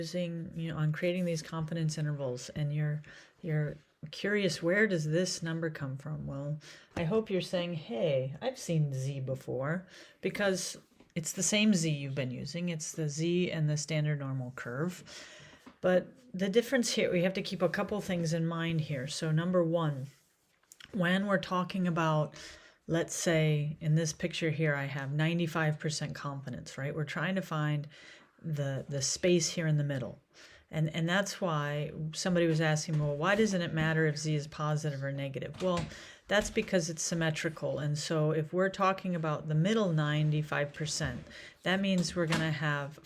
using, on creating these confidence intervals, and you're curious, where does this number come from? Well, I hope you're saying, hey, I've seen z before, because it's the same z you've been using. It's the z and the standard normal curve. But the difference here, we have to keep a couple things in mind here. So number one, when we're talking about, let's say in this picture here, I have 95% confidence, right? We're trying to find the space here in the middle. And that's why somebody was asking, well, why doesn't it matter if z is positive or negative? Well, that's because it's symmetrical. And so if we're talking about the middle 95%, that means we're going to have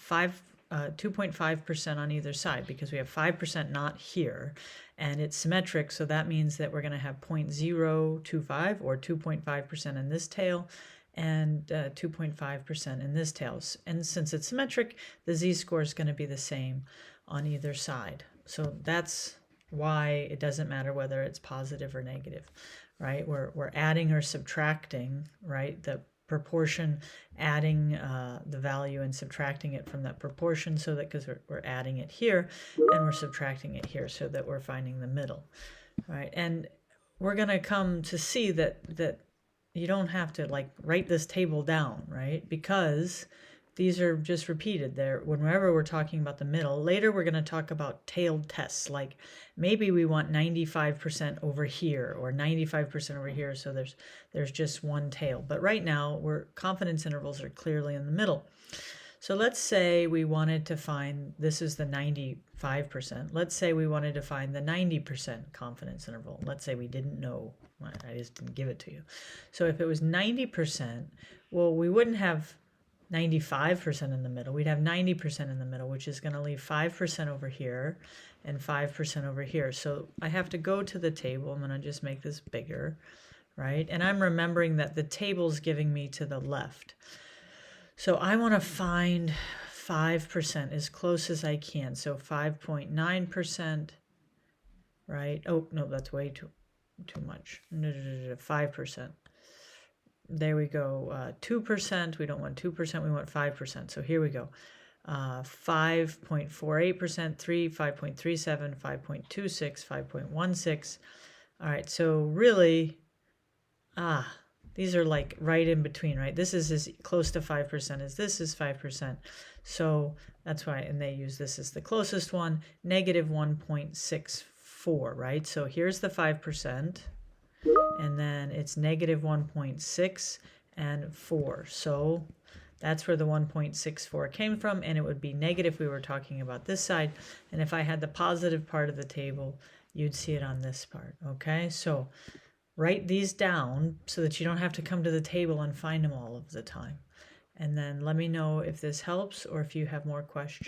2.5% on either side, because we have 5% not here, and it's symmetric. So that means that we're going to have 0.025 or 2.5% in this tail, and 2.5% in this tail. And since it's symmetric, the z-score is going to be the same on either side. So that's why it doesn't matter whether it's positive or negative, right? We're adding or subtracting, right? The proportion, adding the value and subtracting it from that proportion, so that, because we're adding it here and we're subtracting it here, so that we're finding the middle, right? And we're going to come to see that you don't have to like write this table down, right? Because these are just repeated there whenever we're talking about the middle. Later we're going to talk about tailed tests, like maybe we want 95% over here or 95% over here, so there's just one tail. But right now, confidence intervals are clearly in the middle. So let's say we wanted to find, this is the 95%. Let's say we wanted to find the 90% confidence interval. Let's say we didn't know. I just didn't give it to you. So if it was 90%, well, we wouldn't have 95% in the middle. We'd have 90% in the middle, which is going to leave 5% over here and 5% over here. So I have to go to the table. I'm going to just make this bigger, right? And I'm remembering that the table's giving me to the left. So I want to find 5% as close as I can. So 5.9%, right? Oh, no, that's way too much. 5%. There we go. 2%. We don't want 2%. We want 5%. So here we go. 5.48%, 3, 5.37, 5.26, 5.16. All right. So really, these are like right in between, right? This is as close to 5% as this is 5%. So that's why, and they use this as the closest one, negative 1.64, right? So here's the 5%. And then it's negative 1.6 and 4. So that's where the 1.64 came from, and it would be negative if we were talking about this side. And if I had the positive part of the table, you'd see it on this part, okay? So write these down so that you don't have to come to the table and find them all of the time. And then let me know if this helps or if you have more questions.